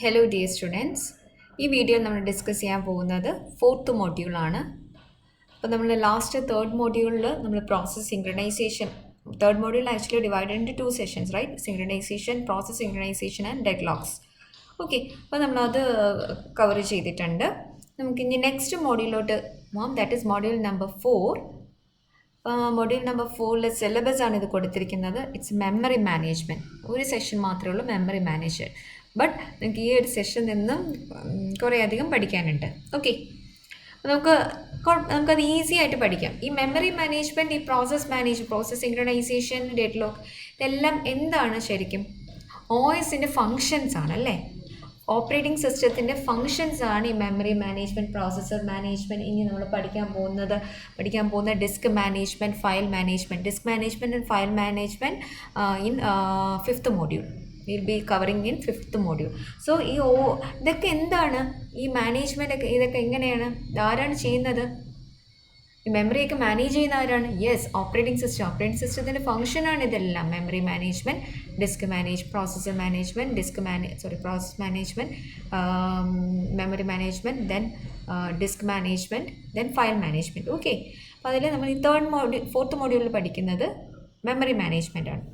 Hello dear students. ഈ വീഡിയോയിൽ നമ്മൾ ഡിസ്കസ് ചെയ്യാൻ പോകുന്നത് ഫോർത്ത് മൊഡ്യൂളാണ്. അപ്പോൾ നമ്മൾ ലാസ്റ്റ് തേർഡ് മൊഡ്യൂളിൽ നമ്മൾ process synchronisation, third module actually divided into two sessions, right? Synchronisation, process synchronisation and deadlocks. Okay, അപ്പോൾ നമ്മളത് കവർ ചെയ്തിട്ടുണ്ട്. നമുക്കിനി നെക്സ്റ്റ് മൊഡ്യൂളിലോട്ട് പോകാം. That is module number 4. Module number 4 syllabus ആണ് ഇത് കൊടുത്തിരിക്കുന്നത്. It's memory management. ഒരു സെഷൻ മാത്രമേ ഉള്ളൂ, മെമ്മറി മാനേജർ. ബട്ട് നിങ്ങൾക്ക് ഈ ഒരു സെഷനിൽ നിന്നും കുറേ അധികം പഠിക്കാനുണ്ട്. ഓക്കെ, നമുക്കത് ഈസി ആയിട്ട് പഠിക്കാം. ഈ മെമ്മറി മാനേജ്മെൻറ്റ്, ഈ പ്രോസസ് സിങ്ക്രണൈസേഷൻ, ഡെഡ്ലോക്ക്, ഇതെല്ലാം എന്താണ് ശരിക്കും? OSൻ്റെ ഫങ്ഷൻസ് ആണ്, അല്ലേ? ഓപ്പറേറ്റിംഗ് സിസ്റ്റത്തിൻ്റെ ഫങ്ഷൻസ് ആണ് ഈ മെമ്മറി മാനേജ്മെൻറ്റ്, പ്രോസസ്സർ മാനേജ്മെൻറ്റ്. ഇനി നമ്മൾ പഠിക്കാൻ പോകുന്ന disk management, file management. Disk management and file management in fifth module will be covering in fifth module. So ഇതൊക്കെ എന്താണ്? ഈ മാനേജ്മെൻറ്റ് ഇതൊക്കെ എങ്ങനെയാണ്, ആരാണ് ചെയ്യുന്നത്? ഈ മെമ്മറിയൊക്കെ മാനേജ് ചെയ്യുന്ന ആരാണ്? യെസ്, ഓപ്പറേറ്റിംഗ് സിസ്റ്റത്തിൻ്റെ ഫംഗ്ഷനാണ് ഇതെല്ലാം. Memory management, disk processor management, process management, memory management, then disk management, then file management. Okay, അപ്പോൾ അതിൽ നമ്മൾ ഈ ഫോർത്ത് മൊഡ്യൂളിൽ പഠിക്കുന്നത് മെമ്മറി മാനേജ്മെൻ്റ് ആണ്.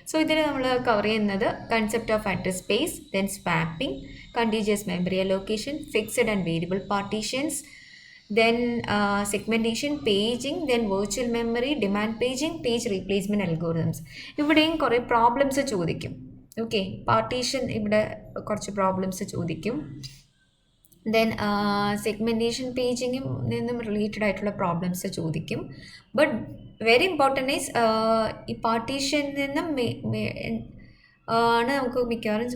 സോ ഇതിൽ നമ്മൾ കവർ ചെയ്യുന്നത് concept of address space, then swapping, contiguous memory allocation, fixed and variable partitions, then segmentation, paging, then virtual memory, demand paging, page replacement algorithms. ഇവിടെയും കുറേ പ്രോബ്ലംസ് ചോദിക്കും. ഓക്കെ, പാർട്ടീഷൻ ഇവിടെ കുറച്ച് problems ചോദിക്കും. ദെൻ സെഗ്മെൻറ്റേഷൻ, പേജിങ്ങും നിന്നും related ആയിട്ടുള്ള problems ചോദിക്കും. But very important is ഈ പാർട്ടീഷനിൽ നിന്നും ആണ് നമുക്ക് മിക്കവാറും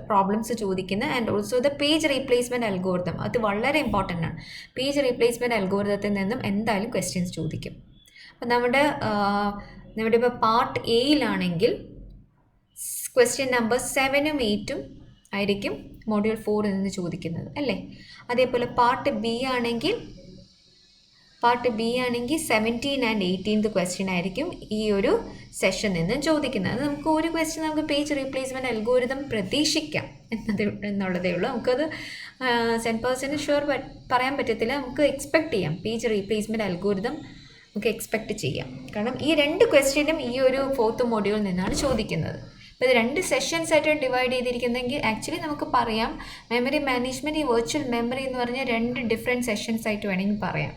പ്രോബ്ലംസ് ചോദിക്കുന്നത്. And also the page replacement algorithm, അത് വളരെ ഇമ്പോർട്ടൻ്റ് ആണ്. പേജ് റീപ്ലേസ്മെൻറ്റ് അൽഗോരിതത്തിൽ നിന്നും എന്തായാലും ക്വസ്റ്റ്യൻസ് ചോദിക്കും. അപ്പം നമ്മുടെ ഇപ്പോൾ പാർട്ട് എയിലാണെങ്കിൽ ക്വസ്റ്റ്യൻ നമ്പർ 7ഉം 8ഉം ആയിരിക്കും മൊഡ്യൂൾ 4 നിന്ന് ചോദിക്കുന്നത്, അല്ലേ? അതേപോലെ പാർട്ട് ബി ആണെങ്കിൽ 17 ആൻഡ് 18th ക്വസ്റ്റ്യൻ ആയിരിക്കും ഈ ഒരു സെഷൻ നിന്ന് ചോദിക്കുന്നത്. നമുക്ക് ഒരു ക്വസ്റ്റ്യൻ നമുക്ക് പേജ് റീപ്ലേസ്മെൻറ്റ് അൽഗോരിതം പ്രതീക്ഷിക്കാം എന്നുള്ളതേ ഉള്ളൂ. നമുക്കത് 100% ഷുവർ പറയാൻ പറ്റത്തില്ല. നമുക്ക് എക്സ്പെക്റ്റ് ചെയ്യാം, പേജ് റീപ്ലേസ്മെൻറ്റ് അൽഗോരിതം നമുക്ക് എക്സ്പെക്റ്റ് ചെയ്യാം. കാരണം ഈ രണ്ട് ക്വസ്റ്റ്യനും ഈ ഒരു ഫോർത്ത് മൊഡ്യൂളിൽ നിന്നാണ് ചോദിക്കുന്നത്. അപ്പോൾ ഇത് 2 സെഷൻസ് ആയിട്ട് ഡിവൈഡ് ചെയ്തിരിക്കുന്നെങ്കിൽ ആക്ച്വലി നമുക്ക് പറയാം മെമ്മറി മാനേജ്മെൻറ്റ്, ഈ വെർച്വൽ മെമ്മറി എന്ന് പറഞ്ഞാൽ 2 ഡിഫറെൻറ്റ് സെഷൻസ് ആയിട്ട് വേണമെങ്കിൽ പറയാം.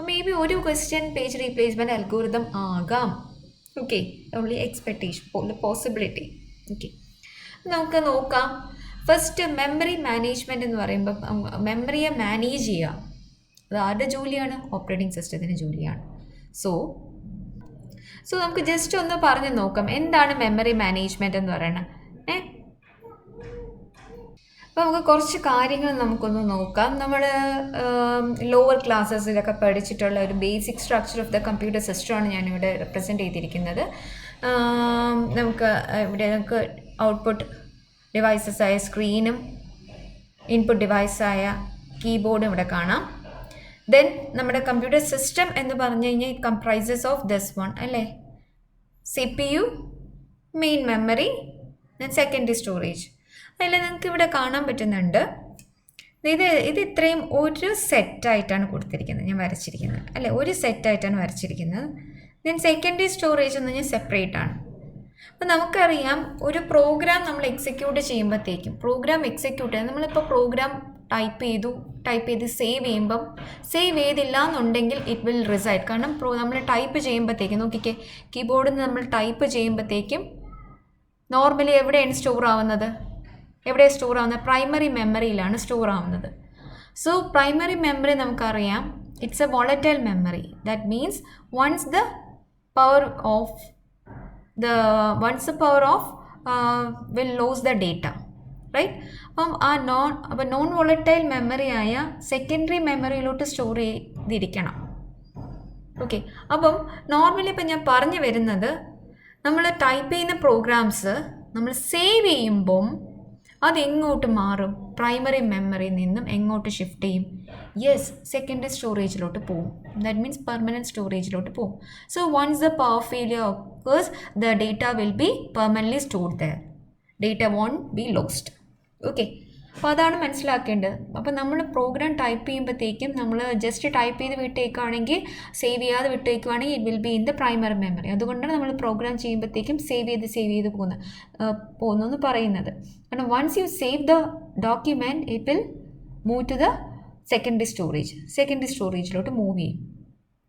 മേ ബി ഒരു ക്വസ്റ്റ്യൻ പേജ് റീപ്ലേസ്മെൻറ്റ് അൽഗോരിതം ആകാം. Okay, only expectation, possibility. Okay, നമുക്ക് നോക്കാം. ഫസ്റ്റ് മെമ്മറി മാനേജ്മെൻറ്റ് എന്ന് പറയുമ്പോൾ മെമ്മറിയെ മാനേജ് ചെയ്യുക, അത് ആരുടെ ജോലിയാണ്? ഓപ്പറേറ്റിംഗ് സിസ്റ്റത്തിൻ്റെ ജോലിയാണ്. സോ നമുക്ക് ജസ്റ്റ് ഒന്ന് പറഞ്ഞു നോക്കാം എന്താണ് മെമ്മറി മാനേജ്മെൻറ്റ് എന്ന് പറയുന്നത്. അപ്പോൾ നമുക്ക് കുറച്ച് കാര്യങ്ങൾ നമുക്കൊന്ന് നോക്കാം. നമ്മൾ ലോവർ ക്ലാസ്സസിലൊക്കെ പഠിച്ചിട്ടുള്ള ഒരു basic structure of the computer സിസ്റ്റമാണ് ഞാനിവിടെ റെപ്രസെൻറ്റ് ചെയ്തിരിക്കുന്നത്. നമുക്ക് ഔട്ട്പുട്ട് ഡിവൈസസ് ആയ സ്ക്രീനും ഇൻപുട്ട് ഡിവൈസായ കീബോർഡും ഇവിടെ കാണാം. ദെൻ നമ്മുടെ കമ്പ്യൂട്ടർ സിസ്റ്റം എന്ന് പറഞ്ഞു കഴിഞ്ഞാൽ കംപ്രൈസസ് ഓഫ് ദിസ് വൺ, അല്ലേ? CPU, main memory, then secondary storage. അതിൽ നിങ്ങൾക്ക് ഇവിടെ കാണാൻ പറ്റുന്നുണ്ട്, ഇത് ഇത്രയും ഒരു സെറ്റായിട്ടാണ് കൊടുത്തിരിക്കുന്നത്, ഞാൻ വരച്ചിരിക്കുന്നത്, അല്ലേ? ഒരു സെറ്റായിട്ടാണ് വരച്ചിരിക്കുന്നത്. ദെൻ സെക്കൻഡറി സ്റ്റോറേജ് എന്ന് പറഞ്ഞാൽ സെപ്പറേറ്റ് ആണ്. അപ്പോൾ നമുക്കറിയാം ഒരു പ്രോഗ്രാം നമ്മൾ എക്സിക്യൂട്ട് ചെയ്യുമ്പോഴത്തേക്കും, നമ്മളിപ്പോൾ പ്രോഗ്രാം ടൈപ്പ് ചെയ്ത് സേവ് ചെയ്തില്ല എന്നുണ്ടെങ്കിൽ ഇറ്റ് വിൽ റിസൈഡ്. കാരണം നമ്മൾ ടൈപ്പ് ചെയ്യുമ്പോഴത്തേക്കും നോക്കിക്കേ, കീബോർഡിൽ നിന്ന് നമ്മൾ ടൈപ്പ് ചെയ്യുമ്പോഴത്തേക്കും നോർമലി എവിടെയാണ് സ്റ്റോർ ആവുന്നത്? പ്രൈമറി മെമ്മറിയിലാണ് സ്റ്റോർ ആവുന്നത്. സോ പ്രൈമറി മെമ്മറി നമുക്കറിയാം it's a volatile memory. That means once the power off will lose the data, right? അപ്പം നോൺ വോളറ്റൈൽ മെമ്മറി ആയ സെക്കൻഡറി മെമ്മറിയിലോട്ട് സ്റ്റോർ ചെയ്തിരിക്കണം. ഓക്കെ, അപ്പം നോർമലി ഇപ്പം ഞാൻ പറഞ്ഞു വരുന്നത്, നമ്മൾ ടൈപ്പ് ചെയ്യുന്ന പ്രോഗ്രാംസ് നമ്മൾ സേവ് ചെയ്യുമ്പം അതെങ്ങോട്ട് മാറും? പ്രൈമറി മെമ്മറിയിൽ നിന്നും എങ്ങോട്ട് ഷിഫ്റ്റ് ചെയ്യും? യെസ്, സെക്കൻഡറി സ്റ്റോറേജിലോട്ട് പോകും. ദാറ്റ് മീൻസ് പെർമനൻറ്റ് സ്റ്റോറേജിലോട്ട് പോകും. So once the power failure occurs, the data will be permanently stored there. Data won't be lost. Okay, അപ്പോൾ അതാണ് മനസ്സിലാക്കേണ്ടത്. അപ്പോൾ നമ്മൾ പ്രോഗ്രാം ടൈപ്പ് ചെയ്യുമ്പോഴത്തേക്കും നമ്മൾ ജസ്റ്റ് ടൈപ്പ് ചെയ്ത് വിട്ടേക്കുകയാണെങ്കിൽ, സേവ് ചെയ്യാതെ വിട്ടേക്കുകയാണെങ്കിൽ it will be in the primary memory. അതുകൊണ്ടാണ് നമ്മൾ പ്രോഗ്രാം ചെയ്യുമ്പോഴത്തേക്കും സേവ് ചെയ്ത് പോകുന്നു എന്ന് പറയുന്നത്. കാരണം once you save the document it will move to the secondary സ്റ്റോറേജിലോട്ട് മൂവ് ചെയ്യും.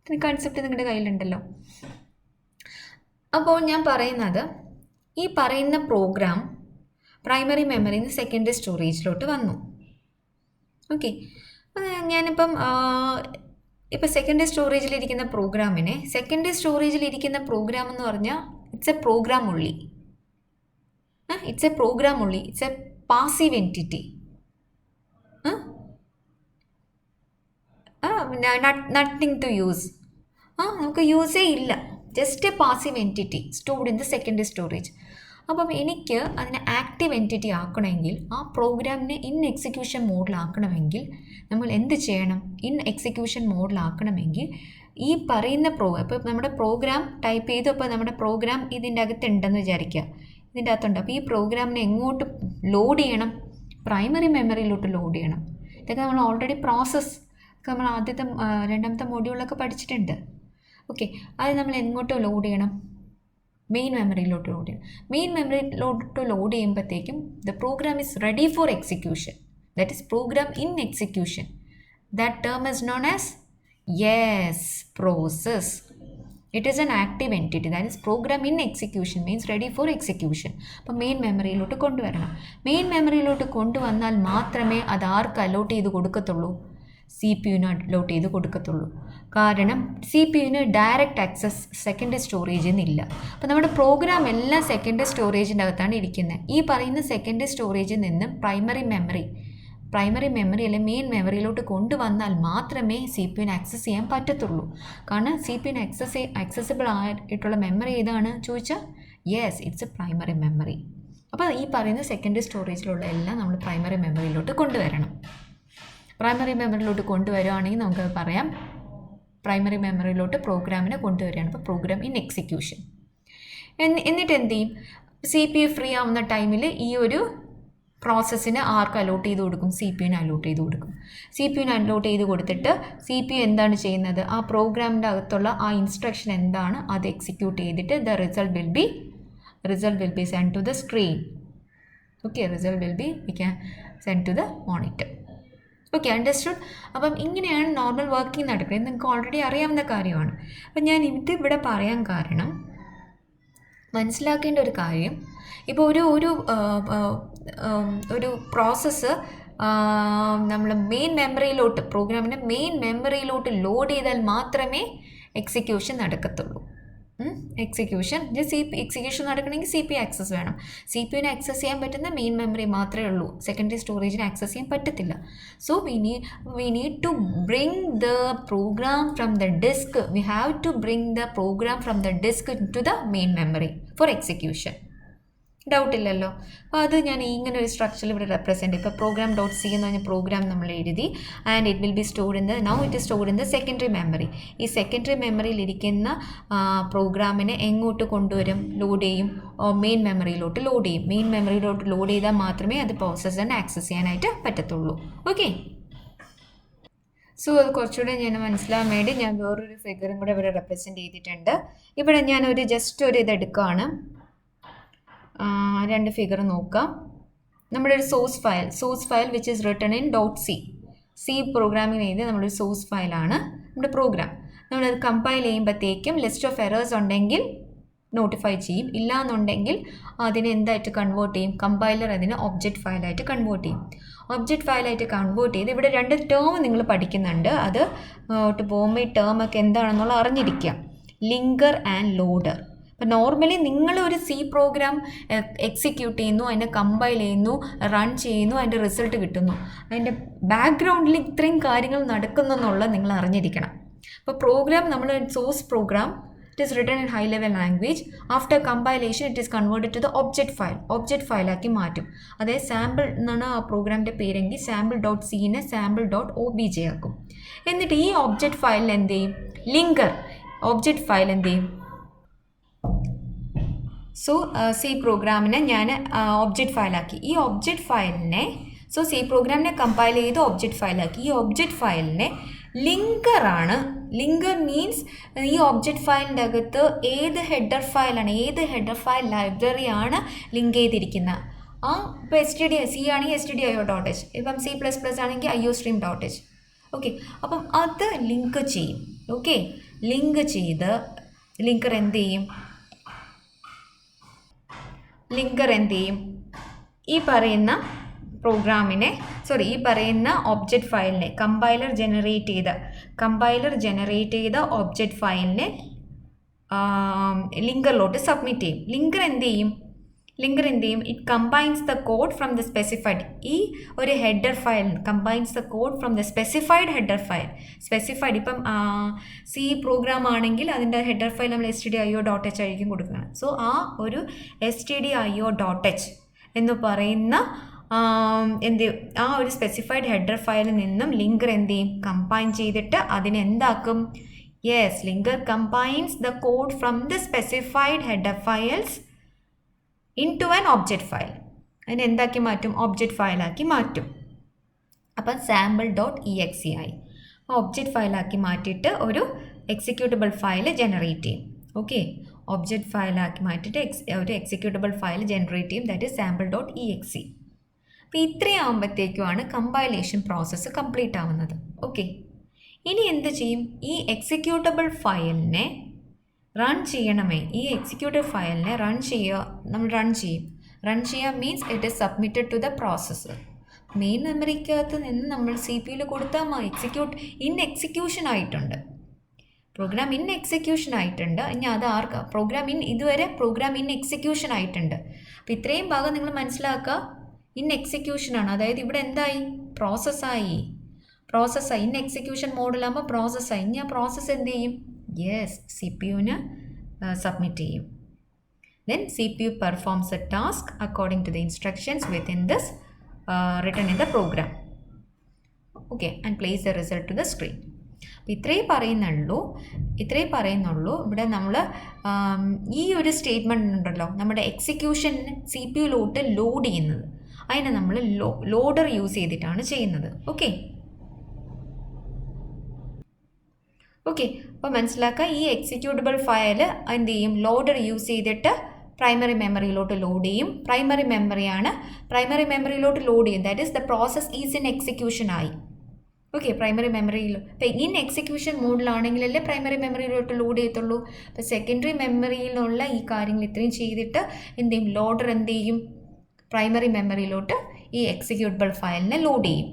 ഇതിന് കൺസെപ്റ്റ് നിങ്ങളുടെ കയ്യിലുണ്ടല്ലോ. അപ്പോൾ ഞാൻ പറയുന്നത്, ഈ പറയുന്ന പ്രോഗ്രാം പ്രൈമറി മെമ്മറിയിൽ നിന്ന് സെക്കൻഡറി സ്റ്റോറേജിലോട്ട് വന്നു. ഓക്കെ, ഞാനിപ്പം സെക്കൻഡറി സ്റ്റോറേജിലിരിക്കുന്ന പ്രോഗ്രാം എന്ന് പറഞ്ഞാൽ it's a program only. It's a passive entity. Nothing to use. നമുക്ക് യൂസേ ഇല്ല. Just a passive entity stored in the secondary storage. അപ്പം എനിക്ക് അതിനെ ആക്റ്റീവ് എൻറ്റിറ്റി ആക്കണമെങ്കിൽ, ആ പ്രോഗ്രാമിനെ ഇൻ എക്സിക്യൂഷൻ മോഡിലാക്കണമെങ്കിൽ നമ്മൾ എന്ത് ചെയ്യണം? ഇൻ എക്സിക്യൂഷൻ മോഡിലാക്കണമെങ്കിൽ ഈ പറയുന്ന ഇപ്പോൾ നമ്മുടെ പ്രോഗ്രാം ടൈപ്പ് ചെയ്തു. അപ്പോൾ നമ്മുടെ പ്രോഗ്രാം ഇതിൻ്റെ അകത്തുണ്ടെന്ന് വിചാരിക്കുക, ഇതിൻ്റെ അകത്തുണ്ട്. അപ്പോൾ ഈ പ്രോഗ്രാമിനെ എങ്ങോട്ട് ലോഡ് ചെയ്യണം? പ്രൈമറി മെമ്മറിയിലോട്ട് ലോഡ് ചെയ്യണം. ഇതൊക്കെ നമ്മൾ ഓൾറെഡി നമ്മൾ ആദ്യത്തെ രണ്ടാമത്തെ മൊഡ്യൂളൊക്കെ പഠിച്ചിട്ടുണ്ട്. ഓക്കെ, അത് നമ്മൾ എങ്ങോട്ട് ലോഡ് ചെയ്യണം? മെയിൻ മെമ്മറിയിലോട്ട് ലോഡ് ചെയ്യണം. മെയിൻ മെമ്മറിയിലോട്ട് ലോഡ് ചെയ്യുമ്പോഴത്തേക്കും the program is ready for execution. That is program in execution. That term is known as process. It is an active entity. That is program in execution means ready for execution. അപ്പോൾ main മെമ്മറിയിലോട്ട് കൊണ്ടുവരണം. Main മെമ്മറിയിലോട്ട് കൊണ്ടുവന്നാൽ മാത്രമേ അത് ആർക്ക് allot ചെയ്ത് കൊടുക്കത്തുള്ളൂ? CPU-ന് allot ചെയ്ത് കൊടുക്കത്തുള്ളൂ. കാരണം CPU-ന് direct access secondary സ്റ്റോറേജിൽ നിന്നില്ല. അപ്പോൾ നമ്മുടെ പ്രോഗ്രാം എല്ലാം സെക്കൻഡറി സ്റ്റോറേജിൻ്റെ അകത്താണ് ഇരിക്കുന്നത്. ഈ പറയുന്ന സെക്കൻഡറി സ്റ്റോറേജിൽ നിന്നും പ്രൈമറി മെമ്മറി അല്ലെങ്കിൽ മെയിൻ മെമ്മറിയിലോട്ട് കൊണ്ടുവന്നാൽ മാത്രമേ CPU-ന് ആക്സസ് ചെയ്യാൻ പറ്റത്തുള്ളൂ. കാരണം CPU-ന് ആക്സസിബിൾ ആയിട്ടുള്ള മെമ്മറി ഏതാണ് ചോദിച്ചാൽ ഇറ്റ്സ് എ പ്രൈമറി മെമ്മറി. അപ്പോൾ ഈ പറയുന്ന സെക്കൻഡറി സ്റ്റോറേജിലുള്ള എല്ലാം നമ്മൾ പ്രൈമറി മെമ്മറിയിലോട്ട് കൊണ്ടുവരണം. പ്രൈമറി മെമ്മറിയിലോട്ട് കൊണ്ടുവരികയാണെങ്കിൽ നമുക്ക് പറയാം പ്രൈമറി മെമ്മറിയിലോട്ട് പ്രോഗ്രാമിനെ കൊണ്ടുവരികയാണ്. അപ്പോൾ പ്രോഗ്രാം ഇൻ എക്സിക്യൂഷൻ. എന്നിട്ട് എന്ത് ചെയ്യും? CPU ഫ്രീ ആവുന്ന ടൈമിൽ ഈ ഒരു പ്രോസസ്സിന് ആർക്ക് അലോട്ട് ചെയ്ത് കൊടുക്കും? CPU-ന് അലോട്ട് ചെയ്ത് കൊടുക്കും. CPU-ന് അലോട്ട് ചെയ്ത് കൊടുത്തിട്ട് CPU എന്താണ് ചെയ്യുന്നത്? ആ പ്രോഗ്രാമിൻ്റെ അകത്തുള്ള ആ ഇൻസ്ട്രക്ഷൻ എന്താണ് അത് എക്സിക്യൂട്ട് ചെയ്തിട്ട് the result will be send to the screen. Okay, result will be send to the monitor. Okay, understood. അപ്പം ഇങ്ങനെയാണ് നോർമൽ വർക്കിംഗ് നടക്കുന്നത്. നിങ്ങൾക്ക് ഓൾറെഡി അറിയാവുന്ന കാര്യമാണ്. അപ്പം ഞാൻ ഇവിടെ പറയാൻ കാരണം, മനസ്സിലാക്കേണ്ട ഒരു കാര്യം, ഇപ്പോൾ ഒരു പ്രോസസ്സ് നമ്മൾ പ്രോഗ്രാമിനെ മെയിൻ മെമ്മറിയിലോട്ട് ലോഡ് ചെയ്താൽ മാത്രമേ എക്സിക്യൂഷൻ നടക്കത്തുള്ളൂ. എക്സിക്യൂഷൻ നടക്കണമെങ്കിൽ CPU ആക്സസ് വേണം. CPU-ന് ആക്സസ് ചെയ്യാൻ പറ്റുന്ന മെയിൻ മെമ്മറി മാത്രമേ ഉള്ളൂ. സെക്കൻഡറി സ്റ്റോറേജിന് ആക്സസ് ചെയ്യാൻ പറ്റത്തില്ല. So we need to bring the program from the disk. We have to bring the program from the disk to the main memory for execution. ഡൗട്ടില്ലല്ലോ. അപ്പോൾ അത് ഞാൻ ഇങ്ങനെ ഒരു സ്ട്രക്ചറിൽ ഇവിടെ റെപ്രസെൻറ്റ്. ഇപ്പോൾ program.c എന്ന് പറഞ്ഞ പ്രോഗ്രാം നമ്മൾ എഴുതി. And it will be stored in the secondary memory. ഈ സെക്കൻഡറി മെമ്മറിയിൽ ഇരിക്കുന്ന പ്രോഗ്രാമിനെ എങ്ങോട്ട് കൊണ്ടുവരും? ലോഡ് ചെയ്യും. മെയിൻ മെമ്മറിയിലോട്ട് ലോഡ് ചെയ്യും. മെയിൻ മെമ്മറിയിലോട്ട് ലോഡ് ചെയ്താൽ മാത്രമേ അത് പ്രോസസ്സറിന് ആക്സസ് ചെയ്യാനായിട്ട് പറ്റത്തുള്ളൂ. ഓക്കെ, സോ അത് കുറച്ചുകൂടെ ഞാൻ മനസ്സിലാൻ വേണ്ടി ഞാൻ വേറൊരു ഫിഗറും കൂടെ ഇവിടെ റെപ്രസെൻറ്റ് ചെയ്തിട്ടുണ്ട്. ഇവിടെ ഞാനൊരു ജസ്റ്റ് ഒരു ഇതെടുക്കുകയാണ്. രണ്ട് ഫിഗർ നോക്കാം. നമ്മുടെ ഒരു source file which is written in .c programming ചെയ്ത് നമ്മുടെ ഒരു സോഴ്സ് ഫയലാണ് നമ്മുടെ പ്രോഗ്രാം. നമ്മളത് കമ്പൈൽ ചെയ്യുമ്പോഴത്തേക്കും ലിസ്റ്റ് ഓഫ് എറേഴ്സ് ഉണ്ടെങ്കിൽ നോട്ടിഫൈ ചെയ്യും. ഇല്ല എന്നുണ്ടെങ്കിൽ അതിനെ എന്തായിട്ട് കൺവേർട്ട് ചെയ്യും? കമ്പൈലർ അതിനെ ഒബ്ജക്റ്റ് ഫയലായിട്ട് കൺവേർട്ട് ചെയ്യും. ഒബ്ജക്റ്റ് ഫയലായിട്ട് കൺവേർട്ട് ചെയ്ത് ഇവിടെ രണ്ട് ടേം നിങ്ങൾ പഠിക്കുന്നുണ്ട്. അത് പോകുമ്പോൾ ഈ ടേമൊക്കെ എന്താണെന്നുള്ള അറിഞ്ഞിരിക്കുക. Linker and loader. അപ്പോൾ നോർമലി നിങ്ങളൊരു C പ്രോഗ്രാം എക്സിക്യൂട്ട് ചെയ്യുന്നു, അതിനെ കമ്പൈൽ ചെയ്യുന്നു, റൺ ചെയ്യുന്നു, അതിൻ്റെ റിസൾട്ട് കിട്ടുന്നു. അതിൻ്റെ ബാക്ക്ഗ്രൗണ്ടിൽ ഇത്രയും കാര്യങ്ങൾ നടക്കുന്നു എന്നുള്ളത് നിങ്ങൾ അറിഞ്ഞിരിക്കണം. അപ്പോൾ പ്രോഗ്രാം നമ്മൾ source program it is written in high level language. After compilation it is converted to the object ഫയലാക്കി മാറ്റും. അതായത് സാമ്പിൾ എന്നാണ് ആ പ്രോഗ്രാമിൻ്റെ പേരെങ്കിൽ sample.c-നെ sample.obj ആക്കും. എന്നിട്ട് ഈ ഒബ്ജക്റ്റ് ഫയലിൽ എന്ത് ചെയ്യും? ഒബ്ജക്റ്റ് ഫയൽ എന്ത് ചെയ്യും? സോ സി പ്രോഗ്രാമിനെ ഞാൻ ഒബ്ജക്റ്റ് ഫയലാക്കി. ഈ ഒബ്ജക്റ്റ് ഫയലിനെ സി പ്രോഗ്രാമിനെ കമ്പൈൽ ചെയ്ത് ഒബ്ജക്റ്റ് ഫയലാക്കി. ഈ ഒബ്ജക്റ്റ് ഫയലിനെ ലിങ്കറാണ്. ലിങ്കർ മീൻസ് ഈ ഒബ്ജക്റ്റ് ഫയലിൻ്റെ അകത്ത് ഏത് ഹെഡർ ഫയൽ ലൈബ്രറിയാണ് ലിങ്ക് ചെയ്തിരിക്കുന്നത്. ഇപ്പോൾ സി ആണെങ്കിൽ stdio.h, ഇപ്പം C++ ആണെങ്കിൽ iostream.h. ഓക്കെ, അപ്പം അത് ലിങ്ക് ചെയ്യും. ഓക്കെ, ലിങ്ക് ചെയ്ത് ലിങ്കർ എന്ത് ചെയ്യും? ഈ പറയുന്ന പ്രോഗ്രാമിനെ ഈ പറയുന്ന ഒബ്ജക്റ്റ് ഫയലിനെ കമ്പൈലർ ജനറേറ്റ് ചെയ്ത ഒബ്ജക്റ്റ് ഫയലിനെ ലിങ്കറിലോട്ട് സബ്മിറ്റ് ചെയ്യും. ലിങ്കർ എന്ത് ചെയ്യും? It combines the code from the specified. ഈ ഒരു header file combines the code from the specified header file. ഇപ്പം സി പ്രോഗ്രാം ആണെങ്കിൽ അതിൻ്റെ ഹെഡർ ഫയൽ നമ്മൾ stdio.h ആയിരിക്കും കൊടുക്കുന്നത്. സോ ആ ഒരു stdio.h എന്ന് പറയുന്ന ആ ഒരു സ്പെസിഫൈഡ് ഹെഡർ ഫയലിൽ നിന്നും ലിങ്കർ എന്ത് ചെയ്യും? കമ്പൈൻ ചെയ്തിട്ട് അതിനെ എന്താക്കും? Linker combines the code from the specified header files into an object file. അതിനെ എന്താക്കി മാറ്റും? ഒബ്ജക്റ്റ് ഫയലാക്കി മാറ്റും. അപ്പം sample.exe ആയി. ഒബ്ജക്റ്റ് ഫയലാക്കി മാറ്റിയിട്ട് ഒരു എക്സിക്യൂട്ടബിൾ ഫയൽ ജനറേറ്റ് ചെയ്യും. ഓക്കെ, ഒബ്ജക്റ്റ് ഫയലാക്കി മാറ്റിയിട്ട് ഒരു എക്സിക്യൂട്ടബിൾ ഫയൽ ജനറേറ്റ് ചെയ്യും. That is sample.exe. അപ്പോൾ ഇത്രയാകുമ്പോഴത്തേക്കുമാണ് കമ്പൈലേഷൻ പ്രോസസ്സ് കംപ്ലീറ്റ് ആവുന്നത്. ഓക്കെ, ഇനി എന്ത് ചെയ്യും? ഈ എക്സിക്യൂട്ടബിൾ ഫയലിനെ റൺ ചെയ്യണമേ. ഈ എക്സിക്യൂട്ടീവ് ഫയലിനെ റൺ ചെയ്യുക means it is submitted to the processor. Main മെമ്മറിക്കകത്ത് നിന്ന് നമ്മൾ CPU കൊടുത്താൽ എക്സിക്യൂഷൻ ആയിട്ടുണ്ട്. ഇനി അത് ഇതുവരെ പ്രോഗ്രാം ഇൻ എക്സിക്യൂഷൻ ആയിട്ടുണ്ട്. അപ്പോൾ ഇത്രയും ഭാഗം നിങ്ങൾ മനസ്സിലാക്കുക. ഇൻ എക്സിക്യൂഷനാണ്, അതായത് ഇവിടെ എന്തായി? പ്രോസസ്സായി. ഇൻ എക്സിക്യൂഷൻ മോഡിലാകുമ്പോൾ പ്രോസസ്സായി. ഇനി ആ പ്രോസസ്സ് എന്ത് ചെയ്യും? CPU-ന് സബ്മിറ്റ് ചെയ്യും. Then CPU performs a task according to the instructions within this written in the program. Okay, and plays the result to the screen. അപ്പോൾ ഇത്രയും പറയുന്നുള്ളൂ. ഇവിടെ നമ്മൾ ഈ ഒരു സ്റ്റേറ്റ്മെൻറ്റ് ഉണ്ടല്ലോ, നമ്മുടെ എക്സിക്യൂഷൻ CPU-ലോട്ട് ലോഡ് ചെയ്യുന്നത്, അതിനെ നമ്മൾ ലോഡർ യൂസ് ചെയ്തിട്ടാണ് ചെയ്യുന്നത്. ഓക്കെ, അപ്പോൾ മനസ്സിലാക്കുക. ഈ എക്സിക്യൂട്ടബിൾ ഫയൽ എന്ത് ചെയ്യും? ലോഡർ യൂസ് ചെയ്തിട്ട് പ്രൈമറി മെമ്മറിയിലോട്ട് ലോഡ് ചെയ്യും. പ്രൈമറി മെമ്മറിയിലോട്ട് ലോഡ് ചെയ്യും. That is the process is in execution ആയി. ഓക്കെ, പ്രൈമറി മെമ്മറിയിൽ ഇപ്പോൾ ഇൻ എക്സിക്യൂഷൻ മോഡിലാണെങ്കിലല്ലേ പ്രൈമറി മെമ്മറിയിലോട്ട് ലോഡ് ചെയ്യത്തുള്ളൂ. അപ്പോൾ സെക്കൻഡറി മെമ്മറിയിലുള്ള ഈ കാര്യങ്ങൾ ഇത്രയും ചെയ്തിട്ട് എന്ത് ചെയ്യും? ലോഡർ എന്ത് ചെയ്യും? പ്രൈമറി മെമ്മറിയിലോട്ട് ഈ എക്സിക്യൂട്ടബിൾ ഫയലിനെ ലോഡ് ചെയ്യും.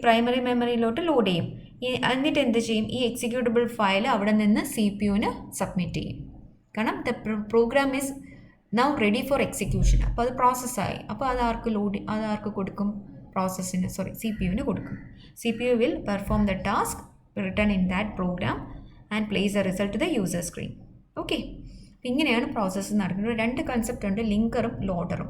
പ്രൈമറി മെമ്മറിയിലോട്ട് ലോഡ് ചെയ്യും. എന്നിട്ട് എന്ത് ചെയ്യും? ഈ എക്സിക്യൂട്ടബിൾ ഫയൽ അവിടെ നിന്ന് CPU-ന് സബ്മിറ്റ് ചെയ്യും. കാരണം the program is now ready for execution. അപ്പോൾ അത് പ്രോസസ്സായി. അപ്പോൾ അത് ആർക്ക് കൊടുക്കും? CPU-ന് കൊടുക്കും. CPU will perform the task written in that program and plays the result to the user screen. Okay, ഇങ്ങനെയാണ് പ്രോസസ്സ് നടക്കുന്നത്. രണ്ട് കൺസെപ്റ്റ് ഉണ്ട്, ലിങ്കറും ലോഡറും.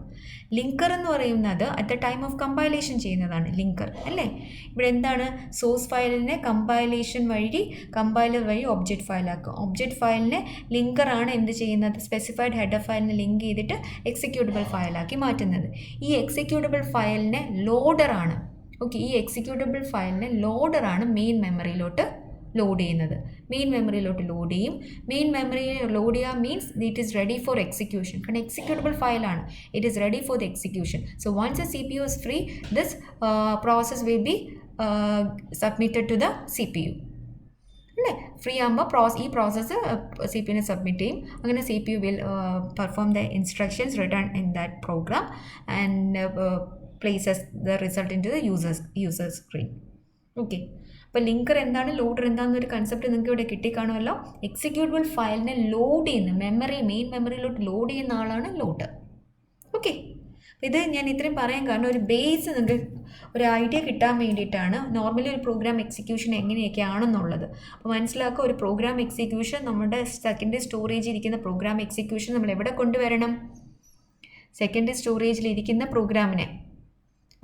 ലിങ്കർ എന്ന് പറയുന്നത് at the time of compilation ചെയ്യുന്നതാണ് ലിങ്കർ, അല്ലേ? ഇവിടെ എന്താണ്? സോഴ്സ് ഫയലിനെ കമ്പൈലർ വഴി ഒബ്ജക്റ്റ് ഫയലാക്കുക. ഒബ്ജക്റ്റ് ഫയലിനെ ലിങ്കറാണ് എന്ത് ചെയ്യുന്നത്? സ്പെസിഫൈഡ് ഹെഡർ ഫയലിനെ ലിങ്ക് ചെയ്തിട്ട് എക്സിക്യൂട്ടബിൾ ഫയലാക്കി മാറ്റുന്നത്. ഈ എക്സിക്യൂട്ടബിൾ ഫയലിനെ ലോഡറാണ്. ഓക്കെ, ഈ എക്സിക്യൂട്ടബിൾ ഫയലിനെ ലോഡറാണ് മെയിൻ മെമ്മറിയിലോട്ട് ലോഡ് ചെയ്യുന്നത്. മെയിൻ മെമ്മറിയിലോട്ട് ലോഡ് ചെയ്യും. മെയിൻ മെമ്മറിയിൽ ലോഡ് ചെയ്യുക means it is ready for execution. കാരണം എക്സിക്യൂട്ടബിൾ ഫയലാണ്, it is ready for the execution. So once a CPU is free, this process will be submitted to the CPU. അല്ലേ? ഫ്രീ ആകുമ്പോൾ ഈ പ്രോസസ്സ് CPU-നെ സബ്മിറ്റ് ചെയ്യും. അങ്ങനെ CPU will perform the instructions written in that program and places the result into the user screen. Okay, അപ്പോൾ linker എന്താണ്, loader എന്താണെന്നൊരു concept നിങ്ങൾക്ക് ഇവിടെ കിട്ടിക്കാണുമല്ലോ. Executable ഫയലിനെ ലോഡ് ചെയ്യുന്ന മെയിൻ മെമ്മറിയിലോട്ട് ലോഡ് ചെയ്യുന്ന ആളാണ് ലോഡർ. ഓക്കെ, ഇത് ഞാൻ ഇത്രയും പറയാൻ കാരണം ഒരു ബേസ് നിങ്ങൾക്ക് ഒരു ഐഡിയ കിട്ടാൻ വേണ്ടിയിട്ടാണ്. നോർമലി ഒരു പ്രോഗ്രാം എക്സിക്യൂഷൻ എങ്ങനെയൊക്കെയാണെന്നുള്ളത് അപ്പോൾ മനസ്സിലാക്കുക. ഒരു പ്രോഗ്രാം എക്സിക്യൂഷൻ നമ്മുടെ സെക്കൻഡറി സ്റ്റോറേജിൽ ഇരിക്കുന്ന പ്രോഗ്രാം എക്സിക്യൂഷൻ നമ്മൾ എവിടെ കൊണ്ടുവരണം? സെക്കൻഡറി സ്റ്റോറേജിലിരിക്കുന്ന പ്രോഗ്രാമിനെ.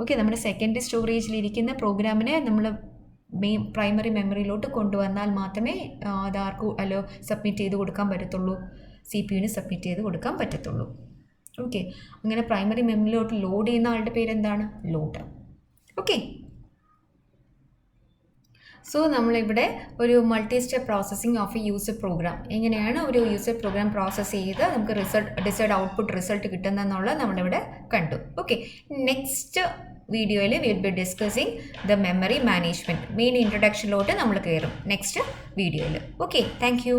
ഓക്കെ, നമ്മുടെ സെക്കൻഡറി സ്റ്റോറേജിലിരിക്കുന്ന പ്രോഗ്രാമിനെ നമ്മൾ പ്രൈമറി മെമ്മറിയിലോട്ട് കൊണ്ടുവന്നാൽ മാത്രമേ അതാർക്കും സബ്മിറ്റ് ചെയ്ത് കൊടുക്കാൻ പറ്റത്തുള്ളൂ, CPU സബ്മിറ്റ് ചെയ്ത് കൊടുക്കാൻ പറ്റത്തുള്ളൂ. ഓക്കെ, അങ്ങനെ പ്രൈമറി മെമ്മറിയിലോട്ട് ലോഡ് ചെയ്യുന്ന ആളുടെ പേരെന്താണ്? ലോഡർ. ഓക്കെ, സോ നമ്മളിവിടെ ഒരു multi step processing of A user programme, എങ്ങനെയാണ് ഒരു യൂസർ പ്രോഗ്രാം പ്രോസസ്സ് ചെയ്ത് നമുക്ക് ഡിസൈഡ് ഔട്ട്പുട്ട് റിസൾട്ട് കിട്ടുന്നതെന്നുള്ളത് നമ്മളിവിടെ കണ്ടു. ഓക്കെ, നെക്സ്റ്റ് വീഡിയോയിൽ will be discussing the memory management. Main ഇൻട്രൊഡക്ഷനിലോട്ട് നമ്മൾ കയറും നെക്സ്റ്റ് വീഡിയോയിൽ. Okay, thank U.